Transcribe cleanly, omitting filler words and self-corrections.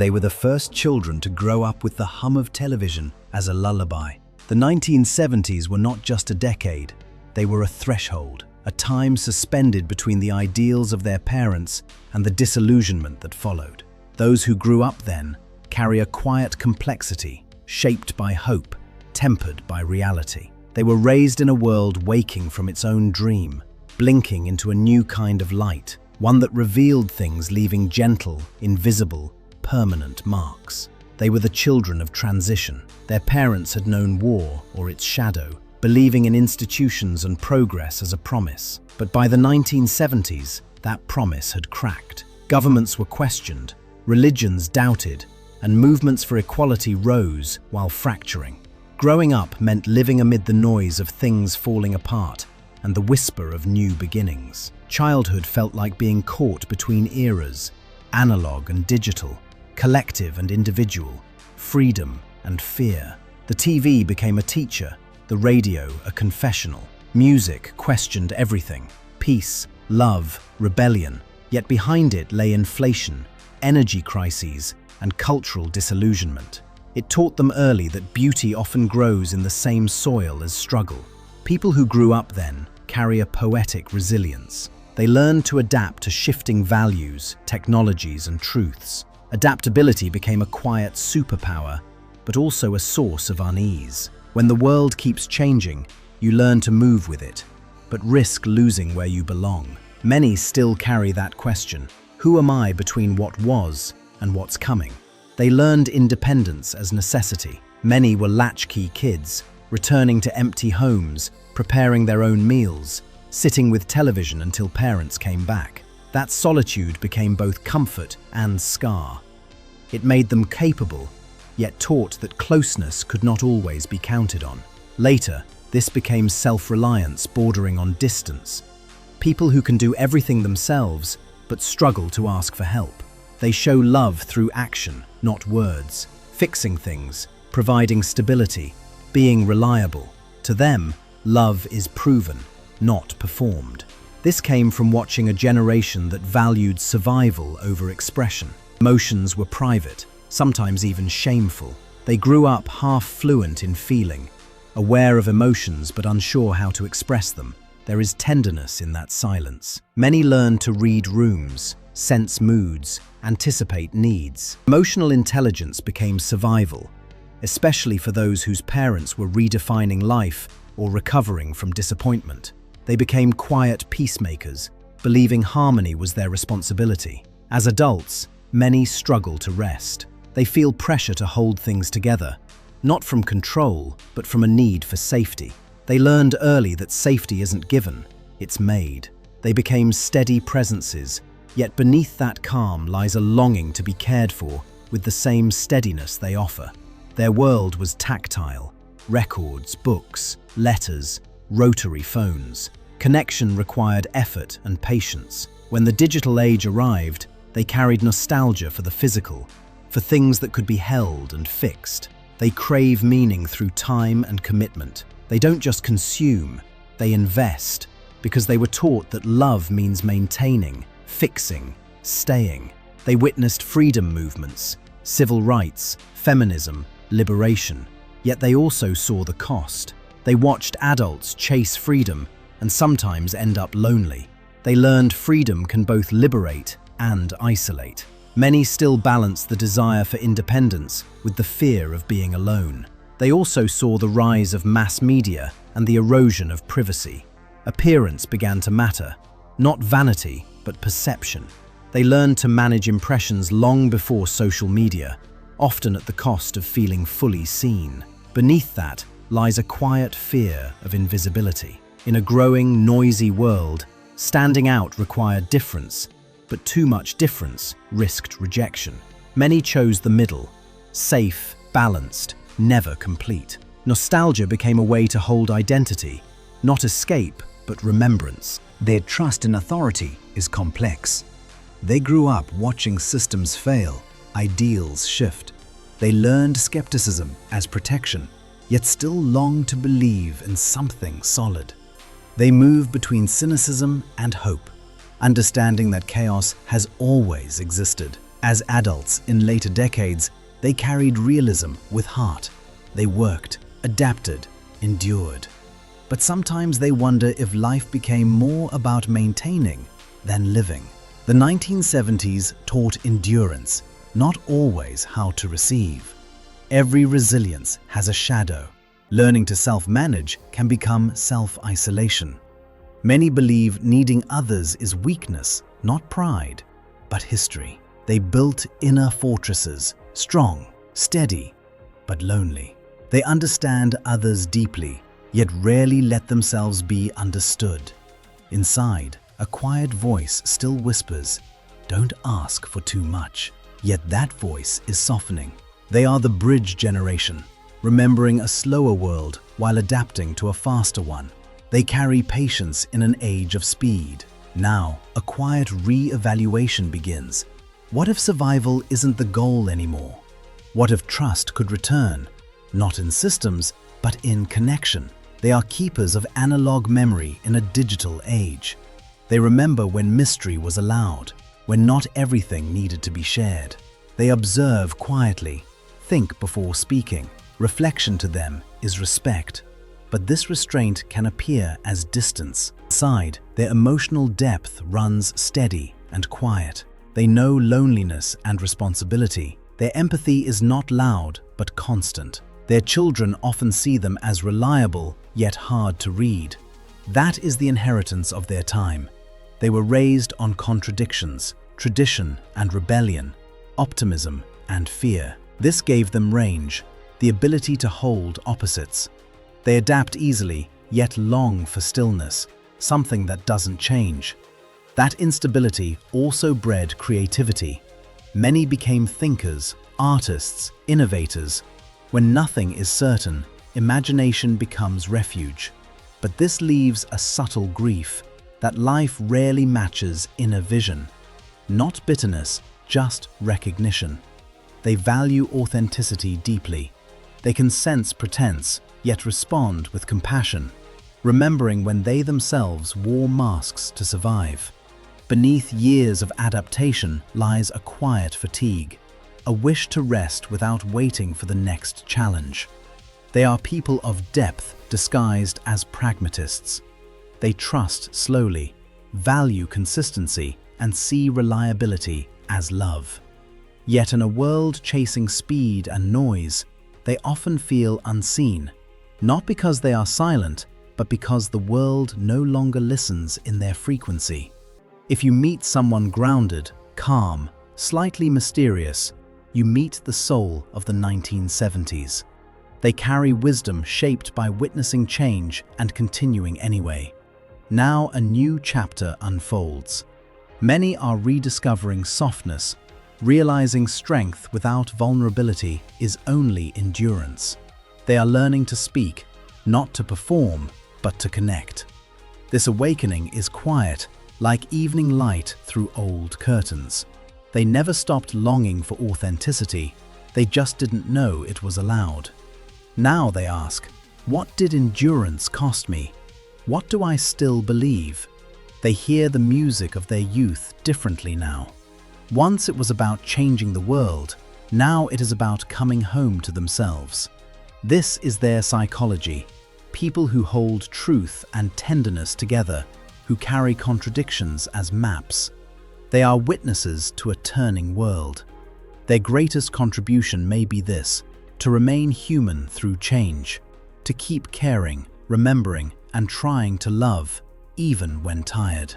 They were the first children to grow up with the hum of television as a lullaby. The 1970s were not just a decade, they were a threshold, a time suspended between the ideals of their parents and the disillusionment that followed. Those who grew up then carry a quiet complexity, shaped by hope, tempered by reality. They were raised in a world waking from its own dream, blinking into a new kind of light, one that revealed things, leaving gentle, invisible, permanent marks. They were the children of transition. Their parents had known war or its shadow, believing in institutions and progress as a promise. But by the 1970s, that promise had cracked. Governments were questioned, religions doubted, and movements for equality rose while fracturing. Growing up meant living amid the noise of things falling apart and the whisper of new beginnings. Childhood felt like being caught between eras, analog and digital, collective and individual, freedom and fear. The TV became a teacher, the radio a confessional. Music questioned everything: peace, love, rebellion. Yet behind it lay inflation, energy crises, and cultural disillusionment. It taught them early that beauty often grows in the same soil as struggle. People who grew up then carry a poetic resilience. They learned to adapt to shifting values, technologies, and truths. Adaptability became a quiet superpower, but also a source of unease. When the world keeps changing, you learn to move with it, but risk losing where you belong. Many still carry that question: who am I between what was and what's coming? They learned independence as necessity. Many were latchkey kids, returning to empty homes, preparing their own meals, sitting with television until parents came back. That solitude became both comfort and scar. It made them capable, yet taught that closeness could not always be counted on. Later, this became self-reliance bordering on distance. People who can do everything themselves, but struggle to ask for help. They show love through action, not words, fixing things, providing stability, being reliable. To them, love is proven, not performed. This came from watching a generation that valued survival over expression. Emotions were private, sometimes even shameful. They grew up half fluent in feeling, aware of emotions but unsure how to express them. There is tenderness in that silence. Many learned to read rooms, sense moods, anticipate needs. Emotional intelligence became survival, especially for those whose parents were redefining life or recovering from disappointment. They became quiet peacemakers, believing harmony was their responsibility. As adults, many struggle to rest. They feel pressure to hold things together, not from control, but from a need for safety. They learned early that safety isn't given, it's made. They became steady presences, yet beneath that calm lies a longing to be cared for with the same steadiness they offer. Their world was tactile: records, books, letters, rotary phones. Connection required effort and patience. When the digital age arrived, they carried nostalgia for the physical, for things that could be held and fixed. They crave meaning through time and commitment. They don't just consume, they invest, because they were taught that love means maintaining, fixing, staying. They witnessed freedom movements, civil rights, feminism, liberation. Yet they also saw the cost. They watched adults chase freedom and sometimes end up lonely. They learned freedom can both liberate and isolate. Many still balance the desire for independence with the fear of being alone. They also saw the rise of mass media and the erosion of privacy. Appearance began to matter, not vanity, but perception. They learned to manage impressions long before social media, often at the cost of feeling fully seen. Beneath that lies a quiet fear of invisibility. In a growing, noisy world, standing out required difference, but too much difference risked rejection. Many chose the middle: safe, balanced, never complete. Nostalgia became a way to hold identity, not escape, but remembrance. Their trust in authority is complex. They grew up watching systems fail, ideals shift. They learned skepticism as protection, yet still longed to believe in something solid. They move between cynicism and hope, understanding that chaos has always existed. As adults in later decades, they carried realism with heart. They worked, adapted, endured. But sometimes they wonder if life became more about maintaining than living. The 1970s taught endurance, not always how to receive. Every resilience has a shadow. Learning to self-manage can become self-isolation. Many believe needing others is weakness, not pride, but history. They built inner fortresses, strong, steady, but lonely. They understand others deeply, yet rarely let themselves be understood. Inside, a quiet voice still whispers, "Don't ask for too much." Yet that voice is softening. They are the bridge generation, remembering a slower world while adapting to a faster one. They carry patience in an age of speed. Now, a quiet re-evaluation begins. What if survival isn't the goal anymore? What if trust could return, not in systems, but in connection? They are keepers of analog memory in a digital age. They remember when mystery was allowed, when not everything needed to be shared. They observe quietly, think before speaking. Reflection to them is respect. But this restraint can appear as distance. Inside, their emotional depth runs steady and quiet. They know loneliness and responsibility. Their empathy is not loud, but constant. Their children often see them as reliable, yet hard to read. That is the inheritance of their time. They were raised on contradictions, tradition and rebellion, optimism and fear. This gave them range, the ability to hold opposites. They adapt easily, yet long for stillness, something that doesn't change. That instability also bred creativity. Many became thinkers, artists, innovators. When nothing is certain, imagination becomes refuge. But this leaves a subtle grief, that life rarely matches inner vision. Not bitterness, just recognition. They value authenticity deeply. They can sense pretense, yet respond with compassion, remembering when they themselves wore masks to survive. Beneath years of adaptation lies a quiet fatigue, a wish to rest without waiting for the next challenge. They are people of depth disguised as pragmatists. They trust slowly, value consistency, and see reliability as love. Yet in a world chasing speed and noise, they often feel unseen, not because they are silent, but because the world no longer listens in their frequency. If you meet someone grounded, calm, slightly mysterious, you meet the soul of the 1970s. They carry wisdom shaped by witnessing change and continuing anyway. Now a new chapter unfolds. Many are rediscovering softness, realizing strength without vulnerability is only endurance. They are learning to speak, not to perform, but to connect. This awakening is quiet, like evening light through old curtains. They never stopped longing for authenticity, they just didn't know it was allowed. Now they ask, what did endurance cost me? What do I still believe? They hear the music of their youth differently now. Once it was about changing the world, now it is about coming home to themselves. This is their psychology, people who hold truth and tenderness together, who carry contradictions as maps. They are witnesses to a turning world. Their greatest contribution may be this: to remain human through change, to keep caring, remembering, and trying to love, even when tired.